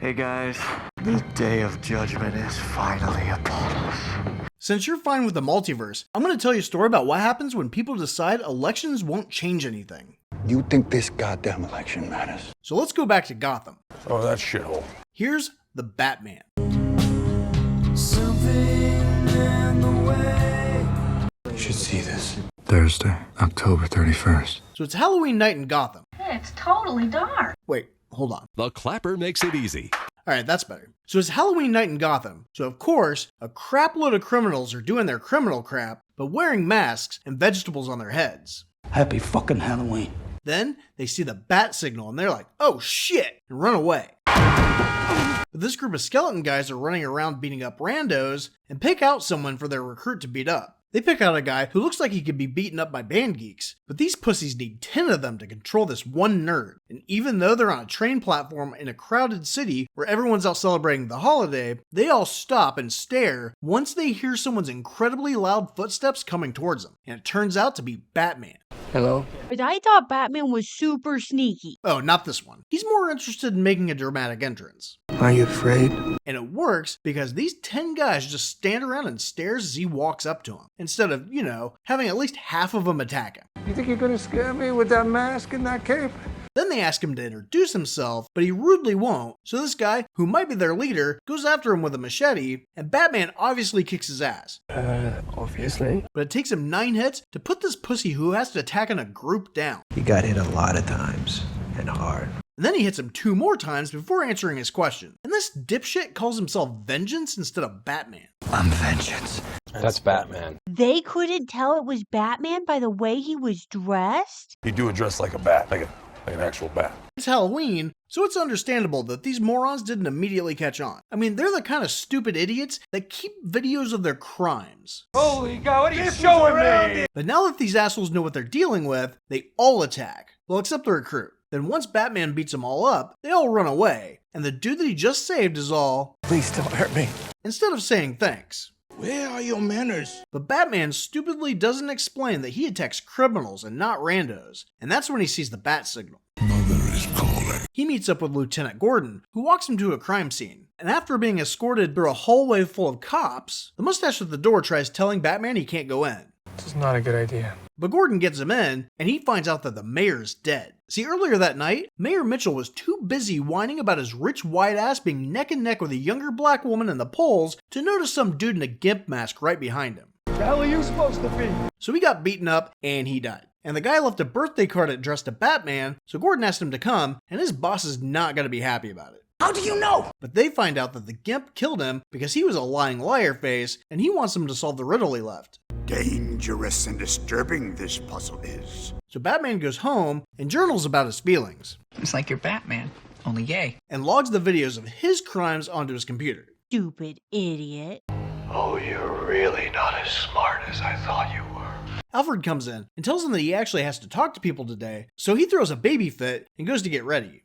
Hey guys, the day of judgment is finally upon us. Since you're fine with the multiverse, I'm going to tell you a story about what happens when people decide elections won't change anything. You think this goddamn election matters? So let's go back to Gotham. Oh, that shithole. Here's the Batman. You should see this. Thursday, October 31st. So it's Halloween night in Gotham. Hey, it's totally dark. Wait, hold on. The clapper makes it easy. Alright, that's better. So it's Halloween night in Gotham. So of course, a crap load of criminals are doing their criminal crap, but wearing masks and vegetables on their heads. Happy fucking Halloween. Then they see the bat signal and they're like, oh shit, and run away. But this group of skeleton guys are running around beating up randos and pick out someone for their recruit to beat up. They pick out a guy who looks like he could be beaten up by band geeks, but these pussies need 10 of them to control this one nerd. And even though they're on a train platform in a crowded city where everyone's out celebrating the holiday, they all stop and stare once they hear someone's incredibly loud footsteps coming towards them. And it turns out to be Batman. Hello? But I thought Batman was super sneaky. Oh, not this one. He's more interested in making a dramatic entrance. Are you afraid? And it works because these 10 guys just stand around and stares as he walks up to them, instead of, having at least half of them attack him. You think you're gonna scare me with that mask and that cape? Then they ask him to introduce himself, but he rudely won't, so this guy, who might be their leader, goes after him with a machete, and Batman obviously kicks his ass. Obviously. But it takes him 9 hits to put this pussy who has to attack in a group down. He got hit a lot of times, and hard. And then he hits him 2 more times before answering his question. And this dipshit calls himself Vengeance instead of Batman. I'm Vengeance. That's Batman. They couldn't tell it was Batman by the way he was dressed? He do dress like a bat, like an actual bat. It's Halloween, so it's understandable that these morons didn't immediately catch on. I mean, they're the kind of stupid idiots that keep videos of their crimes. Holy God, what are you showing me? But now that these assholes know what they're dealing with, they all attack. Well, except the recruit. Then once Batman beats them all up, they all run away, and the dude that he just saved is all, Please don't hurt me. instead of saying thanks. Where are your manners? But Batman stupidly doesn't explain that he attacks criminals and not randos, and that's when he sees the bat signal. Mother is calling. He meets up with Lieutenant Gordon, who walks him to a crime scene. And after being escorted through a hallway full of cops, the mustache at the door tries telling Batman he can't go in. This is not a good idea. But Gordon gets him in, and he finds out that the mayor's dead. See, earlier that night, Mayor Mitchell was too busy whining about his rich white ass being neck and neck with a younger black woman in the polls to notice some dude in a gimp mask right behind him. The hell are you supposed to be? So he got beaten up, and he died. And the guy left a birthday card addressed to Batman, so Gordon asked him to come, and his boss is not going to be happy about it. How do you know? But they find out that the gimp killed him because he was a lying liar face, and he wants him to solve the riddle he left. Dangerous and disturbing this puzzle is. So Batman goes home and journals about his feelings. It's like you're Batman, only gay. And logs the videos of his crimes onto his computer. Stupid idiot. Oh, you're really not as smart as I thought you were. Alfred comes in and tells him that he actually has to talk to people today, so he throws a baby fit and goes to get ready.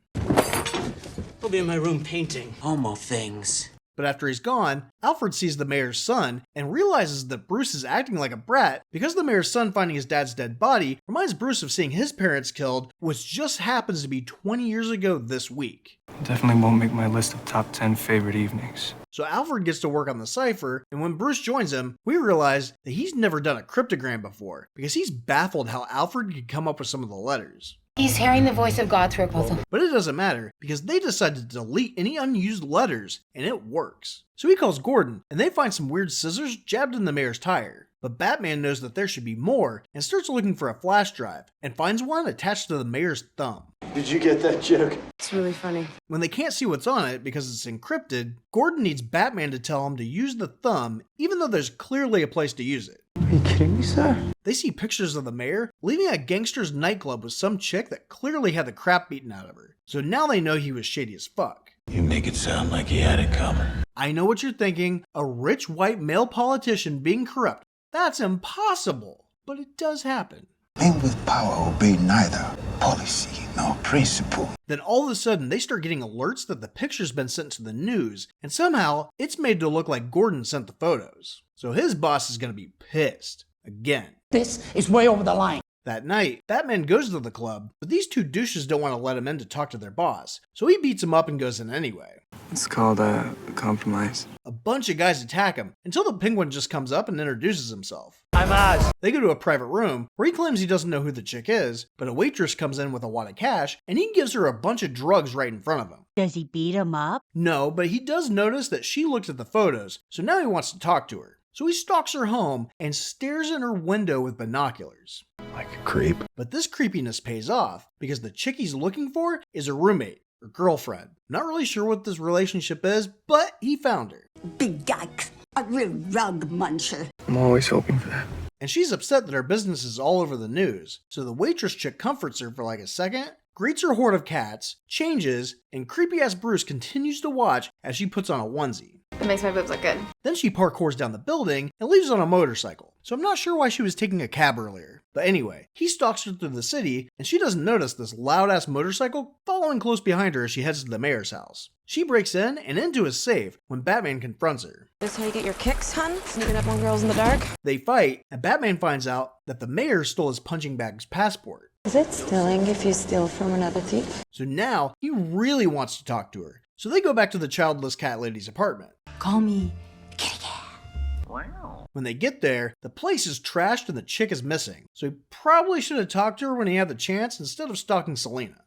I'll be in my room painting homo things. But after he's gone, Alfred sees the mayor's son and realizes that Bruce is acting like a brat because the mayor's son finding his dad's dead body reminds Bruce of seeing his parents killed, which just happens to be 20 years ago this week. Definitely won't make my list of top 10 favorite evenings. So Alfred gets to work on the cipher, and when Bruce joins him, we realize that he's never done a cryptogram before because he's baffled how Alfred could come up with some of the letters. He's hearing the voice of God through a puzzle. But it doesn't matter, because they decide to delete any unused letters, and it works. So he calls Gordon, and they find some weird scissors jabbed in the mayor's tire. But Batman knows that there should be more, and starts looking for a flash drive, and finds one attached to the mayor's thumb. Did you get that joke? It's really funny. When they can't see what's on it because it's encrypted, Gordon needs Batman to tell him to use the thumb, even though there's clearly a place to use it. Are you kidding me, sir? They see pictures of the mayor leaving a gangster's nightclub with some chick that clearly had the crap beaten out of her. So now they know he was shady as fuck. You make it sound like he had it coming. I know what you're thinking, a rich white male politician being corrupt. That's impossible, but it does happen. Men with power obey neither policy nor principle. Then all of a sudden they start getting alerts that the picture's been sent to the news, and somehow it's made to look like Gordon sent the photos. So his boss is gonna be pissed. Again. This is way over the line. That night, Batman goes to the club, but these two douches don't want to let him in to talk to their boss, so he beats him up and goes in anyway. It's called a compromise. A bunch of guys attack him, until the Penguin just comes up and introduces himself. I'm Oz. They go to a private room, where he claims he doesn't know who the chick is, but a waitress comes in with a wad of cash, and he gives her a bunch of drugs right in front of him. Does he beat him up? No, but he does notice that she looked at the photos, so now he wants to talk to her. So he stalks her home and stares in her window with binoculars. Like a creep. But this creepiness pays off, because the chick he's looking for is a roommate, or girlfriend. Not really sure what this relationship is, but he found her. Big dyke, a real rug muncher. I'm always hoping for that. And she's upset that her business is all over the news, so the waitress chick comforts her for like a second, greets her horde of cats, changes, and creepy-ass Bruce continues to watch as she puts on a onesie. It makes my boobs look good. Then she parkours down the building and leaves on a motorcycle, so I'm not sure why she was taking a cab earlier. But anyway, he stalks her through the city, and she doesn't notice this loud-ass motorcycle following close behind her as she heads to the mayor's house. She breaks in and into his safe when Batman confronts her. This how you get your kicks, hun? Sneaking up on girls in the dark? They fight, and Batman finds out that the mayor stole his punching bag's passport. Is it stealing if you steal from another thief? So now, he really wants to talk to her. So they go back to the childless cat lady's apartment. Call me Kitty Cat. Wow. When they get there, the place is trashed and the chick is missing. So he probably should have talked to her when he had the chance instead of stalking Selina.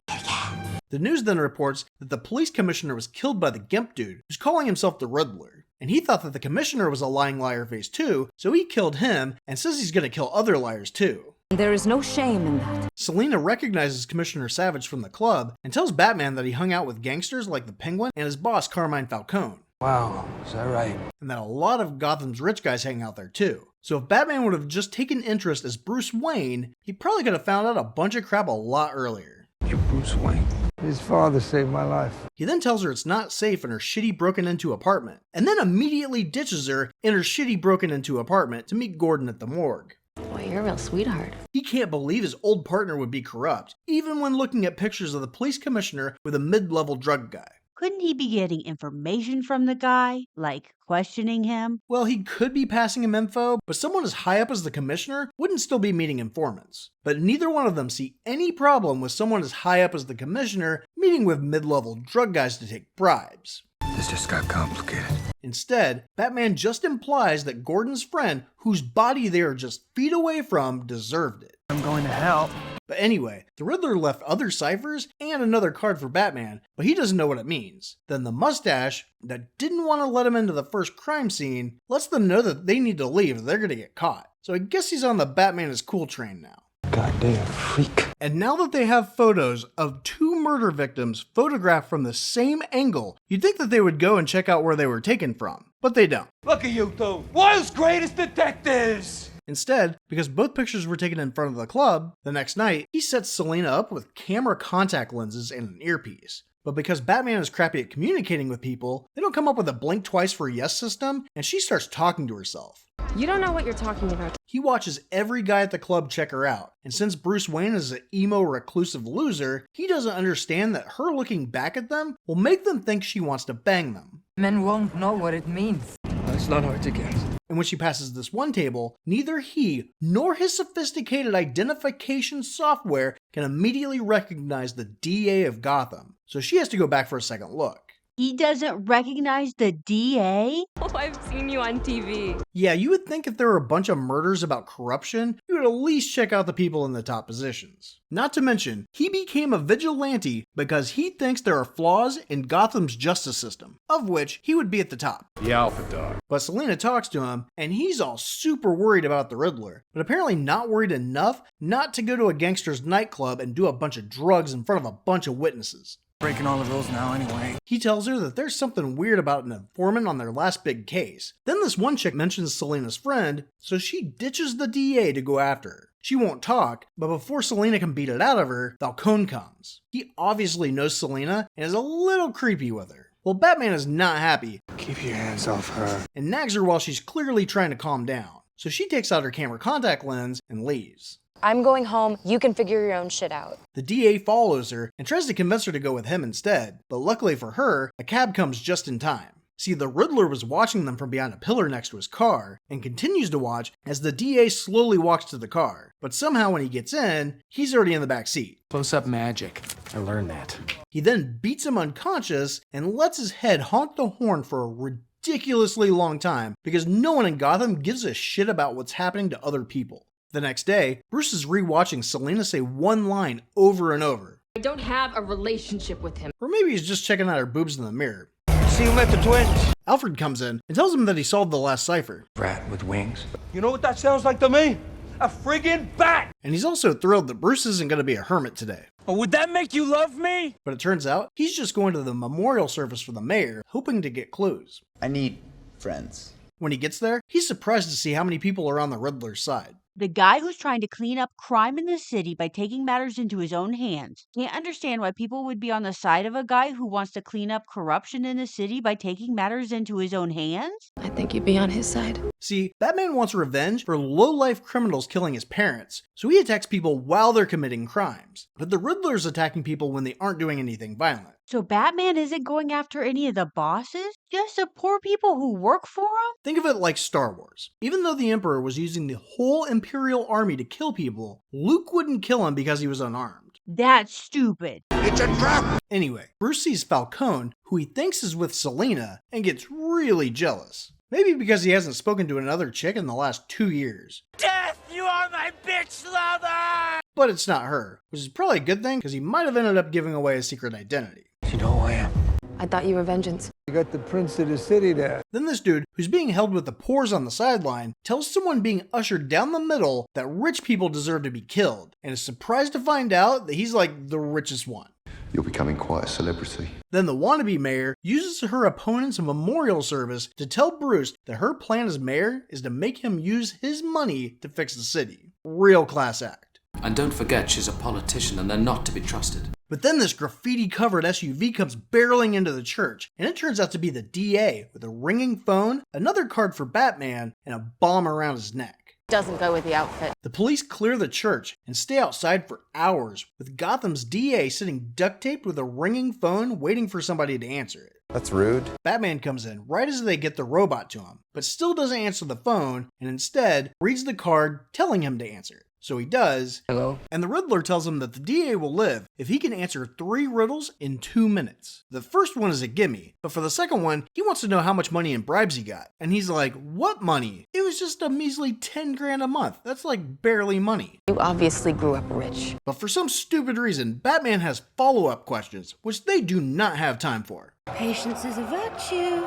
The news then reports that the police commissioner was killed by the Gimp dude, who's calling himself the Riddler. And he thought that the commissioner was a lying liar face too, so he killed him and says he's gonna kill other liars too. There is no shame in that. Selina recognizes Commissioner Savage from the club and tells Batman that he hung out with gangsters like the Penguin and his boss Carmine Falcone. Wow, is that right? And that a lot of Gotham's rich guys hang out there too. So if Batman would have just taken interest as Bruce Wayne, he probably could have found out a bunch of crap a lot earlier. You're Bruce Wayne. His father saved my life. He then tells her it's not safe in her shitty broken into apartment, and then immediately ditches her in her shitty broken into apartment to meet Gordon at the morgue. Boy, you're a real sweetheart. He can't believe his old partner would be corrupt, even when looking at pictures of the police commissioner with a mid-level drug guy. Couldn't he be getting information from the guy? Like questioning him? Well, he could be passing him info, but someone as high up as the commissioner wouldn't still be meeting informants. But neither one of them see any problem with someone as high up as the commissioner meeting with mid-level drug guys to take bribes. This just got complicated. Instead, Batman just implies that Gordon's friend, whose body they are just feet away from, deserved it. I'm going to hell. But anyway, the Riddler left other ciphers and another card for Batman, but he doesn't know what it means. Then the mustache, that didn't want to let him into the first crime scene, lets them know that they need to leave or they're gonna get caught. So I guess he's on the Batman is cool train now. Goddamn freak. And now that they have photos of two murder victims photographed from the same angle, you'd think that they would go and check out where they were taken from, but they don't. Look at you two, world's greatest detectives! Instead, because both pictures were taken in front of the club, the next night, he sets Selina up with camera contact lenses and an earpiece. But because Batman is crappy at communicating with people, they don't come up with a blink twice for a yes system, and she starts talking to herself. You don't know what you're talking about. He watches every guy at the club check her out, and since Bruce Wayne is an emo reclusive loser, he doesn't understand that her looking back at them will make them think she wants to bang them. Men won't know what it means. It's not hard to guess. And when she passes this one table, neither he nor his sophisticated identification software can immediately recognize the DA of Gotham, so she has to go back for a second look. He doesn't recognize the DA? Oh, I've seen you on TV. Yeah, you would think if there were a bunch of murders about corruption, you would at least check out the people in the top positions. Not to mention, he became a vigilante because he thinks there are flaws in Gotham's justice system, of which he would be at the top. The alpha dog. But Selina talks to him, and he's all super worried about the Riddler, but apparently not worried enough not to go to a gangster's nightclub and do a bunch of drugs in front of a bunch of witnesses. Breaking all the rules now anyway. He tells her that there's something weird about an informant on their last big case. Then this one chick mentions Selina's friend, so she ditches the DA to go after her. She won't talk, but before Selina can beat it out of her, Falcone comes. He obviously knows Selina and is a little creepy with her. Well, Batman is not happy. Keep your hands off her. And nags her while she's clearly trying to calm down. So she takes out her camera contact lens and leaves. I'm going home. You can figure your own shit out. The DA follows her and tries to convince her to go with him instead, but luckily for her, a cab comes just in time. See, the Riddler was watching them from behind a pillar next to his car, and continues to watch as the DA slowly walks to the car. But somehow when he gets in, he's already in the back seat. Close-up magic. I learned that. He then beats him unconscious and lets his head honk the horn for a ridiculously long time because no one in Gotham gives a shit about what's happening to other people. The next day, Bruce is rewatching Selena say one line over and over. I don't have a relationship with him. Or maybe he's just checking out her boobs in the mirror. See you met the twins. Alfred comes in and tells him that he solved the last cipher. Rat with wings. You know what that sounds like to me? A friggin' bat! And he's also thrilled that Bruce isn't going to be a hermit today. Oh, would that make you love me? But it turns out he's just going to the memorial service for the mayor, hoping to get clues. I need friends. When he gets there, he's surprised to see how many people are on the Riddler's side. The guy who's trying to clean up crime in the city by taking matters into his own hands can't understand why people would be on the side of a guy who wants to clean up corruption in the city by taking matters into his own hands? I think you'd be on his side. See, Batman wants revenge for low-life criminals killing his parents, so he attacks people while they're committing crimes. But the Riddler's attacking people when they aren't doing anything violent. So Batman isn't going after any of the bosses? Just the poor people who work for him? Think of it like Star Wars. Even though the Emperor was using the whole Imperial army to kill people, Luke wouldn't kill him because he was unarmed. That's stupid. It's a trap! Anyway, Bruce sees Falcone, who he thinks is with Selena, and gets really jealous. Maybe because he hasn't spoken to another chick in the last 2 years. Death, you are my bitch lover! But it's not her, which is probably a good thing because he might have ended up giving away his secret identity. You know who I am? I thought you were vengeance. You got the prince of the city there. Then this dude, who's being held with the pores on the sideline, tells someone being ushered down the middle that rich people deserve to be killed, and is surprised to find out that he's like the richest one. You're becoming quite a celebrity. Then the wannabe mayor uses her opponent's memorial service to tell Bruce that her plan as mayor is to make him use his money to fix the city. Real class act. And don't forget she's a politician and they're not to be trusted. But then this graffiti-covered SUV comes barreling into the church, and it turns out to be the DA with a ringing phone, another card for Batman, and a bomb around his neck. Doesn't go with the outfit. The police clear the church and stay outside for hours, with Gotham's DA sitting duct-taped with a ringing phone waiting for somebody to answer it. That's rude. Batman comes in right as they get the robot to him, but still doesn't answer the phone, and instead reads the card telling him to answer it. So he does. Hello? And the Riddler tells him that the DA will live if he can answer 3 riddles in 2 minutes. The first one is a gimme, but for the second one, he wants to know how much money in bribes he got. And he's like, what money? It was just a measly 10 grand a month. That's like barely money. You obviously grew up rich. But for some stupid reason, Batman has follow-up questions, which they do not have time for. Patience is a virtue.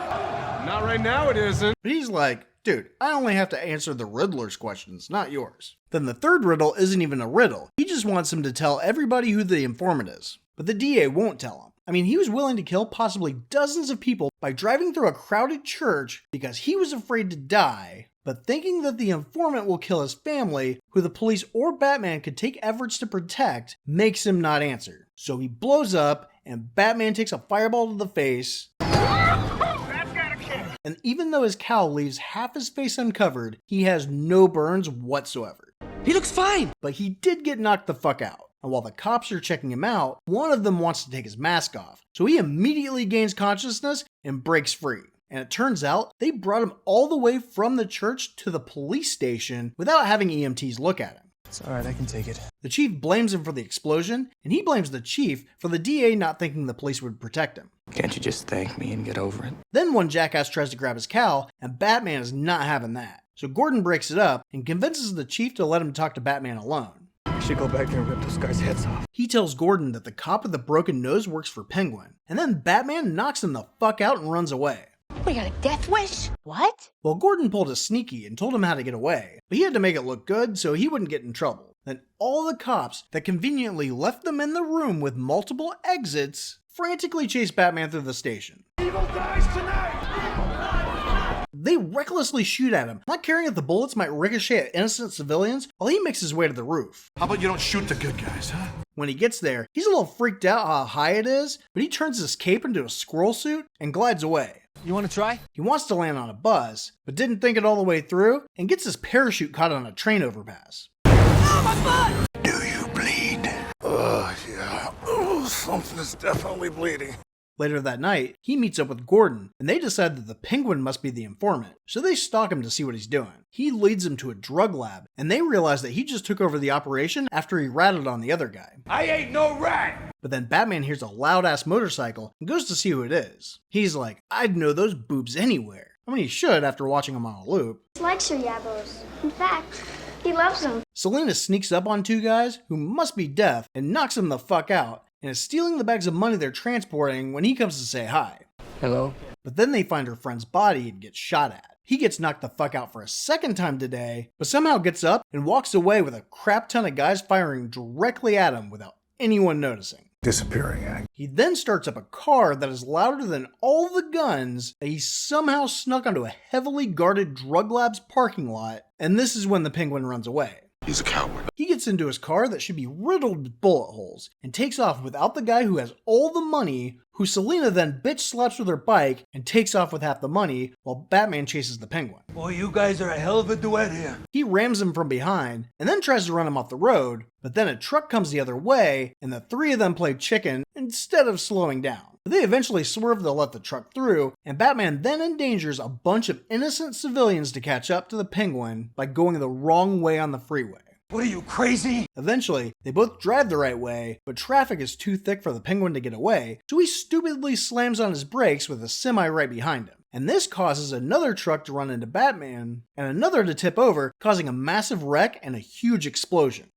Not right now, it isn't. But he's like, dude, I only have to answer the Riddler's questions, not yours. Then the third riddle isn't even a riddle. He just wants him to tell everybody who the informant is. But the DA won't tell him. I mean, he was willing to kill possibly dozens of people by driving through a crowded church because he was afraid to die, but thinking that the informant will kill his family, who the police or Batman could take efforts to protect, makes him not answer. So he blows up, and Batman takes a fireball to the face. And even though his cowl leaves half his face uncovered, he has no burns whatsoever. He looks fine! But he did get knocked the fuck out. And while the cops are checking him out, one of them wants to take his mask off. So he immediately gains consciousness and breaks free. And it turns out they brought him all the way from the church to the police station without having EMTs look at him. It's alright, I can take it. The chief blames him for the explosion, and he blames the chief for the DA not thinking the police would protect him. Can't you just thank me and get over it? Then one jackass tries to grab his cowl, and Batman is not having that. So Gordon breaks it up and convinces the chief to let him talk to Batman alone. I should go back there and rip those guys' heads off. He tells Gordon that the cop with the broken nose works for Penguin, and then Batman knocks him the fuck out and runs away. We got a death wish? What? Well, Gordon pulled a sneaky and told him how to get away, but he had to make it look good so he wouldn't get in trouble. Then all the cops that conveniently left them in the room with multiple exits frantically chase Batman through the station. Evil dies tonight! They recklessly shoot at him, not caring if the bullets might ricochet at innocent civilians while he makes his way to the roof. How about you don't shoot the good guys, huh? When he gets there, he's a little freaked out how high it is, but he turns his cape into a squirrel suit and glides away. You want to try? He wants to land on a bus, but didn't think it all the way through and gets his parachute caught on a train overpass. Do you bleed? Yeah. Something is definitely bleeding. Later that night, he meets up with Gordon, and they decide that the Penguin must be the informant, so they stalk him to see what he's doing. He leads them to a drug lab, and they realize that he just took over the operation after he ratted on the other guy. I ain't no rat! But then Batman hears a loud-ass motorcycle and goes to see who it is. He's like, I'd know those boobs anywhere. I mean, he should after watching them on a loop. He likes her yabos. In fact, he loves them. Selena sneaks up on two guys who must be deaf and knocks them the fuck out, and is stealing the bags of money they're transporting when he comes to say hi. Hello? But then they find her friend's body and get shot at. He gets knocked the fuck out for a second time today, but somehow gets up and walks away with a crap ton of guys firing directly at him without anyone noticing. Disappearing act. He then starts up a car that is louder than all the guns that he somehow snuck onto a heavily guarded drug lab's parking lot, and this is when the Penguin runs away. He's a coward. He gets into his car that should be riddled with bullet holes and takes off without the guy who has all the money, who Selena then bitch slaps with her bike and takes off with half the money while Batman chases the Penguin. Boy, you guys are a hell of a duet here. He rams him from behind and then tries to run him off the road, but then a truck comes the other way and the three of them play chicken instead of slowing down. They eventually swerve to let the truck through, and Batman then endangers a bunch of innocent civilians to catch up to the Penguin by going the wrong way on the freeway. What are you, crazy? Eventually, they both drive the right way, but traffic is too thick for the Penguin to get away, so he stupidly slams on his brakes with a semi right behind him. And this causes another truck to run into Batman, and another to tip over, causing a massive wreck and a huge explosion.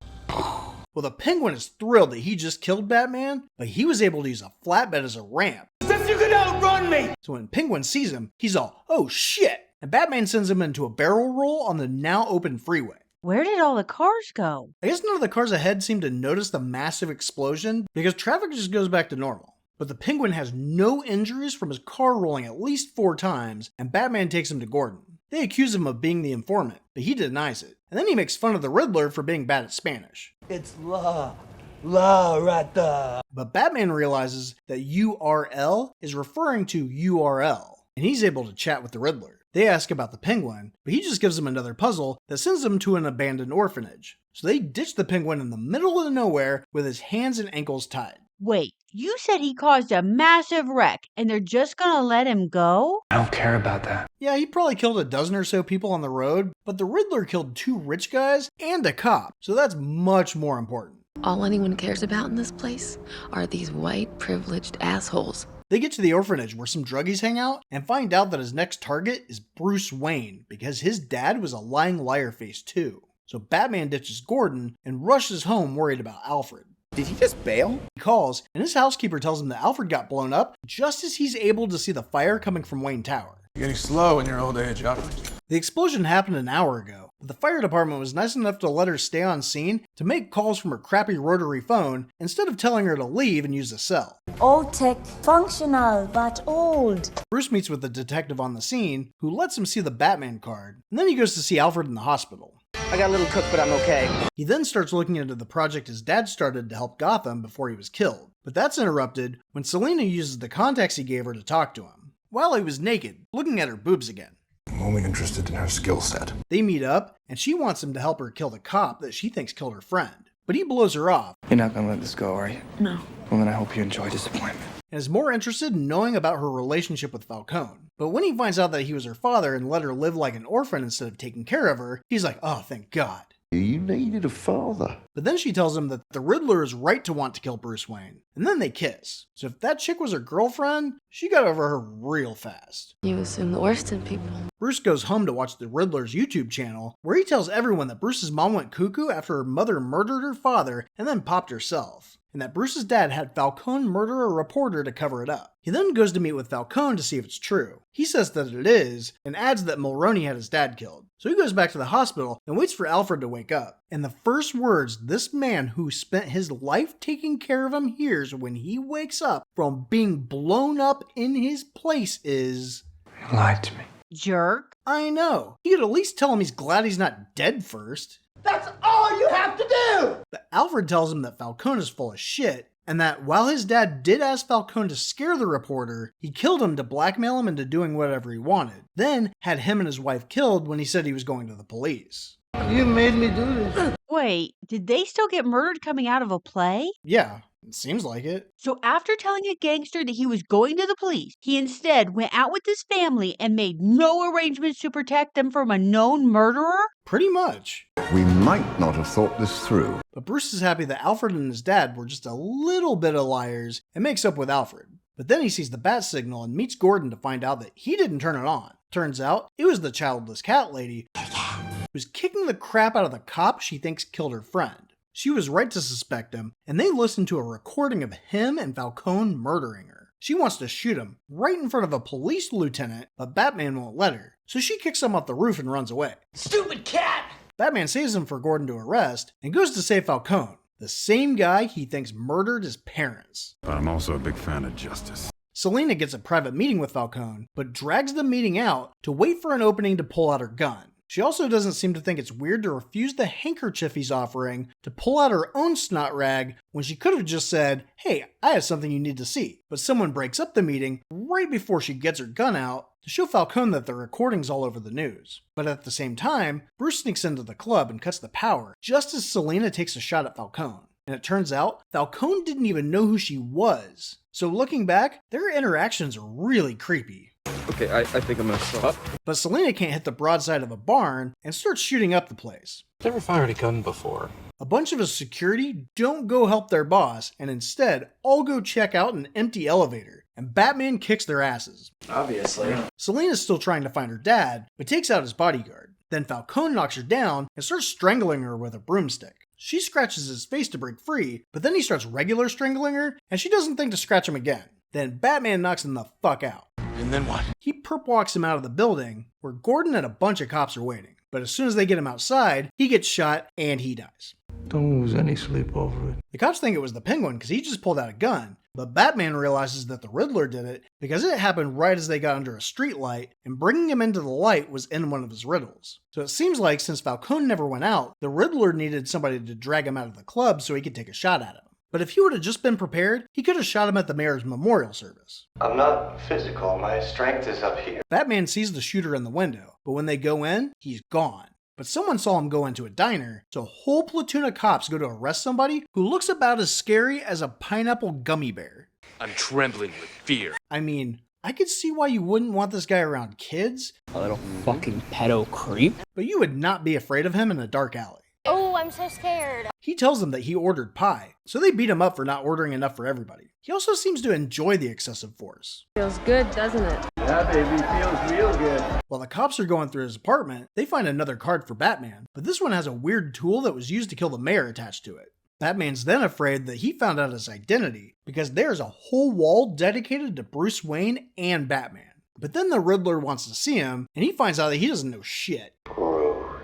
Well, the Penguin is thrilled that he just killed Batman, but he was able to use a flatbed as a ramp. Since you could outrun me! So when Penguin sees him, he's all, oh shit! And Batman sends him into a barrel roll on the now open freeway. Where did all the cars go? I guess none of the cars ahead seem to notice the massive explosion because traffic just goes back to normal. But the Penguin has no injuries from his car rolling at least 4 times, and Batman takes him to Gordon. They accuse him of being the informant, but he denies it. And then he makes fun of the Riddler for being bad at Spanish. It's la rata. But Batman realizes that URL is referring to URL, and he's able to chat with the Riddler. They ask about the Penguin, but he just gives them another puzzle that sends them to an abandoned orphanage. So they ditch the Penguin in the middle of nowhere with his hands and ankles tied. Wait, you said he caused a massive wreck and they're just gonna let him go? I don't care about that. Yeah, he probably killed a dozen or so people on the road, but the Riddler killed 2 rich guys and a cop, so that's much more important. All anyone cares about in this place are these white, privileged assholes. They get to the orphanage where some druggies hang out and find out that his next target is Bruce Wayne because his dad was a lying liar face too. So Batman ditches Gordon and rushes home worried about Alfred. Did he just bail? He calls and his housekeeper tells him that Alfred got blown up just as he's able to see the fire coming from Wayne Tower. You're getting slow in your old age, Alfred. The explosion happened an hour ago, but the fire department was nice enough to let her stay on scene to make calls from her crappy rotary phone instead of telling her to leave and use a cell. Old tech, functional, but old. Bruce meets with the detective on the scene, who lets him see the Batman card, and then he goes to see Alfred in the hospital. I got a little cooked, but I'm okay. He then starts looking into the project his dad started to help Gotham before he was killed, but that's interrupted when Selena uses the contacts he gave her to talk to him, while he was naked, looking at her boobs again. I'm only interested in her skill set. They meet up, and she wants him to help her kill the cop that she thinks killed her friend, but he blows her off. You're not gonna let this go, are you? No. Well, then I hope you enjoy disappointment. And is more interested in knowing about her relationship with Falcone. But when he finds out that he was her father and let her live like an orphan instead of taking care of her, he's like, oh, thank God. You needed a father. But then she tells him that the Riddler is right to want to kill Bruce Wayne. And then they kiss. So if that chick was her girlfriend, she got over her real fast. You assume the worst in people. Bruce goes home to watch the Riddler's YouTube channel, where he tells everyone that Bruce's mom went cuckoo after her mother murdered her father and then popped herself, and that Bruce's dad had Falcone murder a reporter to cover it up. He then goes to meet with Falcone to see if it's true. He says that it is, and adds that Mulroney had his dad killed. So he goes back to the hospital and waits for Alfred to wake up. And the first words this man who spent his life taking care of him hears when he wakes up from being blown up in his place is, You lied to me. Jerk. I know. He could at least tell him he's glad he's not dead first. That's all you have to do! But Alfred tells him that Falcone is full of shit, and that while his dad did ask Falcone to scare the reporter, he killed him to blackmail him into doing whatever he wanted, then had him and his wife killed when he said he was going to the police. You made me do this. Wait, Wait, did they still get murdered coming out of a play? Yeah, it seems like it. So after telling a gangster that he was going to the police, he instead went out with his family and made no arrangements to protect them from a known murderer? Pretty much. We might not have thought this through. But Bruce is happy that Alfred and his dad were just a little bit of liars and makes up with Alfred. But then he sees the bat signal and meets Gordon to find out that he didn't turn it on. Turns out it was the childless cat lady who was kicking the crap out of the cop she thinks killed her friend. She was right to suspect him, and they listened to a recording of him and Falcone murdering her. She wants to shoot him right in front of a police lieutenant, but Batman won't let her. So she kicks him off the roof and runs away. Stupid cat! Batman saves him for Gordon to arrest and goes to save Falcone, the same guy he thinks murdered his parents. But I'm also a big fan of justice. Selina gets a private meeting with Falcone, but drags the meeting out to wait for an opening to pull out her gun. She also doesn't seem to think it's weird to refuse the handkerchief he's offering to pull out her own snot rag when she could have just said, "Hey, I have something you need to see." But someone breaks up the meeting right before she gets her gun out to show Falcone that the recording's all over the news. But at the same time, Bruce sneaks into the club and cuts the power just as Selina takes a shot at Falcone. And it turns out Falcone didn't even know who she was. So looking back, their interactions are really creepy. Okay, I think I'm gonna stop. But Selina can't hit the broadside of a barn and starts shooting up the place. Never fired a gun before. A bunch of his security don't go help their boss and instead all go check out an empty elevator, and Batman kicks their asses. Obviously. Selina's still trying to find her dad, but takes out his bodyguard. Then Falcone knocks her down and starts strangling her with a broomstick. She scratches his face to break free, but then he starts regular strangling her, and she doesn't think to scratch him again. Then Batman knocks him the fuck out. And then what? He perp walks him out of the building, where Gordon and a bunch of cops are waiting. But as soon as they get him outside, he gets shot and he dies. Don't lose any sleep over it. The cops think it was the Penguin because he just pulled out a gun, but Batman realizes that the Riddler did it because it happened right as they got under a street light, and bringing him into the light was in one of his riddles. So it seems like since Falcone never went out, the Riddler needed somebody to drag him out of the club so he could take a shot at him. But if he would have just been prepared, he could have shot him at the mayor's memorial service. I'm not physical. My strength is up here. Batman sees the shooter in the window, but when they go in, he's gone. But someone saw him go into a diner, so a whole platoon of cops go to arrest somebody who looks about as scary as a pineapple gummy bear. I'm trembling with fear. I mean, I could see why you wouldn't want this guy around kids. A little fucking pedo creep. But you would not be afraid of him in a dark alley. Oh, I'm so scared. He tells them that he ordered pie, so they beat him up for not ordering enough for everybody. He also seems to enjoy the excessive force. Feels good, doesn't it? Yeah, baby, feels real good. While the cops are going through his apartment, they find another card for Batman, but this one has a weird tool that was used to kill the mayor attached to it. Batman's then afraid that he found out his identity, because there's a whole wall dedicated to Bruce Wayne and Batman. But then the Riddler wants to see him, and he finds out that he doesn't know shit. Bruce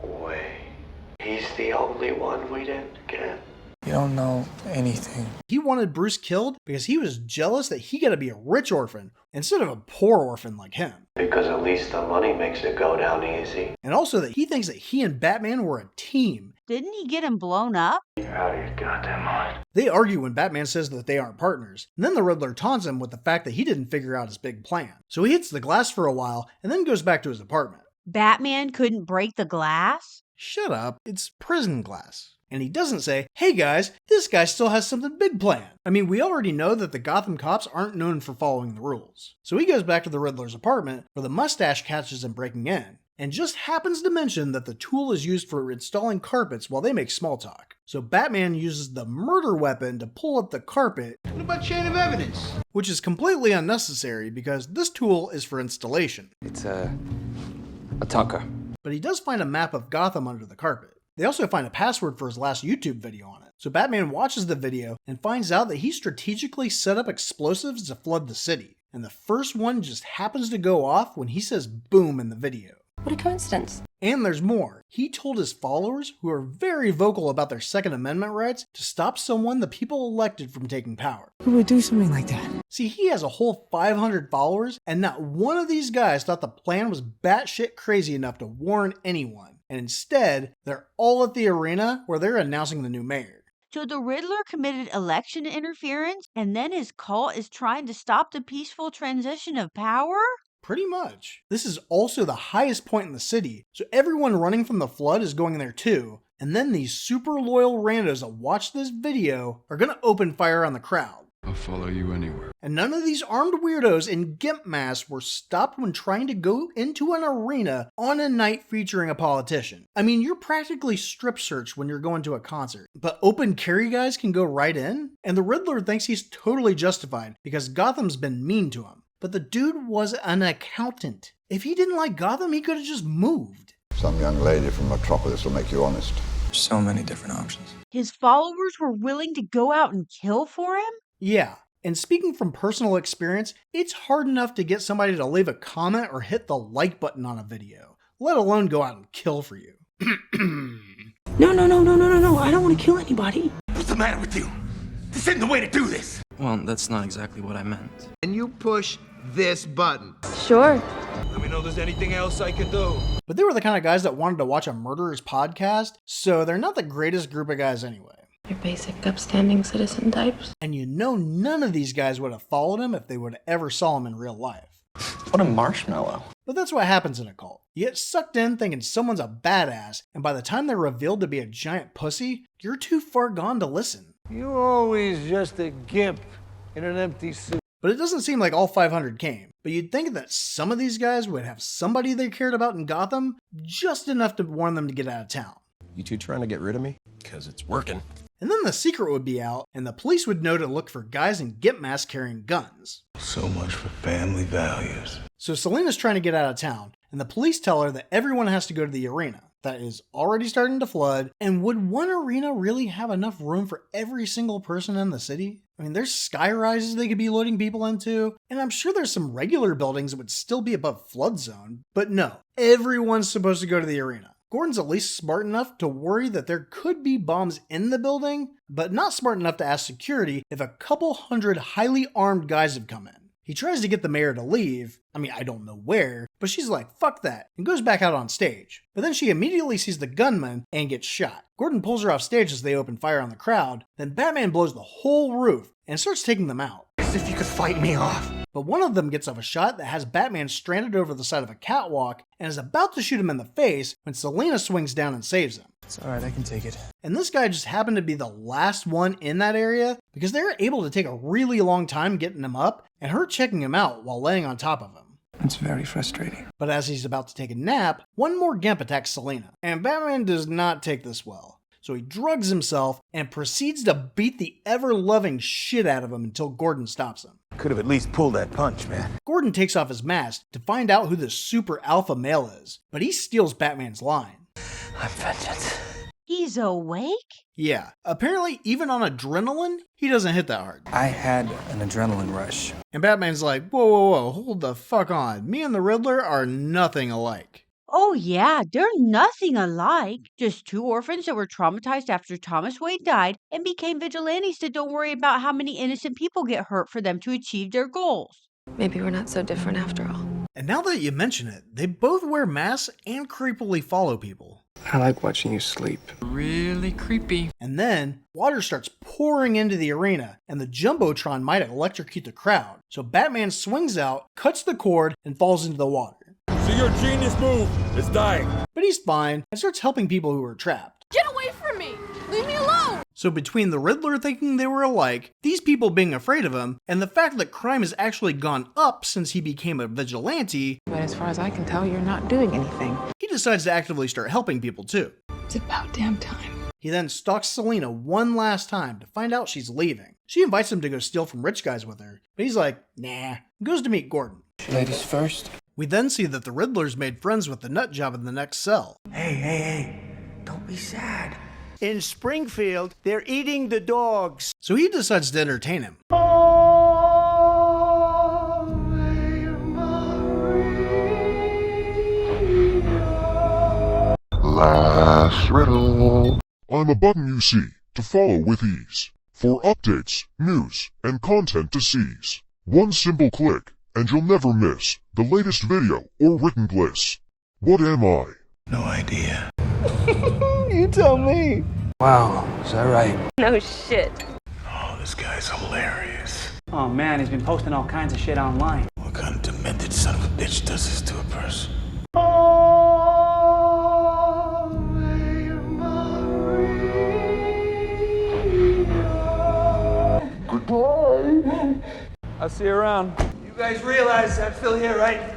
Wayne. He's the only one we didn't get. You don't know anything. He wanted Bruce killed because he was jealous that he got to be a rich orphan instead of a poor orphan like him. Because at least the money makes it go down easy. And also that he thinks that he and Batman were a team. Didn't he get him blown up? You're out of your goddamn mind. They argue when Batman says that they aren't partners, and then the Riddler taunts him with the fact that he didn't figure out his big plan. So he hits the glass for a while and then goes back to his apartment. Batman couldn't break the glass? Shut up, it's prison glass. And he doesn't say, hey guys, this guy still has something big planned. I mean, we already know that the Gotham cops aren't known for following the rules. So he goes back to the Riddler's apartment where the mustache catches him breaking in, and just happens to mention that the tool is used for installing carpets while they make small talk. So Batman uses the murder weapon to pull up the carpet. What about chain of evidence? Which is completely unnecessary because this tool is for installation. It's a tucker. But he does find a map of Gotham under the carpet. They also find a password for his last YouTube video on it. So Batman watches the video and finds out that he strategically set up explosives to flood the city. And the first one just happens to go off when he says boom in the video. What a coincidence. And there's more. He told his followers, who are very vocal about their Second Amendment rights, to stop someone the people elected from taking power. Who would do something like that? See, he has a whole 500 followers, and not one of these guys thought the plan was batshit crazy enough to warn anyone. And instead, they're all at the arena where they're announcing the new mayor. So the Riddler committed election interference, and then his cult is trying to stop the peaceful transition of power? Pretty much. This is also the highest point in the city, so everyone running from the flood is going there too. And then these super loyal randos that watch this video are gonna open fire on the crowd. I'll follow you anywhere. And none of these armed weirdos in gimp masks were stopped when trying to go into an arena on a night featuring a politician. I mean, you're practically strip searched when you're going to a concert, but open carry guys can go right in? And the Riddler thinks he's totally justified because Gotham's been mean to him. But the dude was an accountant. If he didn't like Gotham, he could have just moved. Some young lady from Metropolis will make you honest. So many different options. His followers were willing to go out and kill for him? Yeah, and speaking from personal experience, it's hard enough to get somebody to leave a comment or hit the like button on a video, let alone go out and kill for you. No, I don't want to kill anybody. What's the matter with you? This isn't the way to do this. Well, that's not exactly what I meant. And you push this button. Sure. Let me know if there's anything else I can do. But they were the kind of guys that wanted to watch a murderer's podcast, so they're not the greatest group of guys anyway. Your basic upstanding citizen types. And you know none of these guys would have followed him if they would have ever saw him in real life. What a marshmallow. But that's what happens in a cult. You get sucked in thinking someone's a badass, and by the time they're revealed to be a giant pussy, you're too far gone to listen. You're always just a gimp in an empty suit. But it doesn't seem like all 500 came. But you'd think that some of these guys would have somebody they cared about in Gotham, just enough to warn them to get out of town. You two trying to get rid of me? Because it's working. And then the secret would be out, and the police would know to look for guys in gimp masks carrying guns. So much for family values. So Selena's trying to get out of town, and the police tell her that everyone has to go to the arena. That is already starting to flood, and would one arena really have enough room for every single person in the city? I mean, there's sky rises they could be loading people into, and I'm sure there's some regular buildings that would still be above flood zone, but no, everyone's supposed to go to the arena. Gordon's at least smart enough to worry that there could be bombs in the building, but not smart enough to ask security if a couple hundred highly armed guys have come in. He tries to get the mayor to leave, I don't know where, but she's like, fuck that, and goes back out on stage. But then she immediately sees the gunman and gets shot. Gordon pulls her off stage as they open fire on the crowd, then Batman blows the whole roof and starts taking them out. As if you could fight me off. But one of them gets off a shot that has Batman stranded over the side of a catwalk and is about to shoot him in the face when Selena swings down and saves him. It's alright, I can take it. And this guy just happened to be the last one in that area because they were able to take a really long time getting him up and her checking him out while laying on top of him. It's very frustrating. But as he's about to take a nap, one more Gimp attacks Selena, and Batman does not take this well. So he drugs himself and proceeds to beat the ever-loving shit out of him until Gordon stops him. Could have at least pulled that punch, man. Gordon takes off his mask to find out who the super alpha male is, but he steals Batman's line. I'm vengeance. He's awake? Yeah, apparently even on adrenaline, he doesn't hit that hard. I had an adrenaline rush. And Batman's like, whoa, hold the fuck on. Me and the Riddler are nothing alike. Oh yeah, they're nothing alike. Just two orphans that were traumatized after Thomas Wayne died and became vigilantes that don't worry about how many innocent people get hurt for them to achieve their goals. Maybe we're not so different after all. And now that you mention it, they both wear masks and creepily follow people. I like watching you sleep. Really creepy. And then, water starts pouring into the arena, and the Jumbotron might electrocute the crowd. So Batman swings out, cuts the cord, and falls into the water. See your genius move. It's dying. But he's fine, and starts helping people who are trapped. Get away from me! Leave me alone! So between the Riddler thinking they were alike, these people being afraid of him, and the fact that crime has actually gone up since he became a vigilante, but as far as I can tell, you're not doing anything. He decides to actively start helping people too. It's about damn time. He then stalks Selena one last time to find out she's leaving. She invites him to go steal from rich guys with her, but he's like, nah, and goes to meet Gordon. Ladies first. We then see that the Riddler's made friends with the nut job in the next cell. Hey, don't be sad. In Springfield, they're eating the dogs. So he decides to entertain him. Last riddle. I'm a button you see to follow with ease. For updates, news, and content to seize. One simple click, and you'll never miss the latest video or written bliss. What am I? No idea. You tell me. Wow, is that right? No shit. Oh, this guy's hilarious. Oh man, he's been posting all kinds of shit online. Well, What kind of demented son of a bitch does this to a person? I'll see you around. You guys realize I'm still here, right?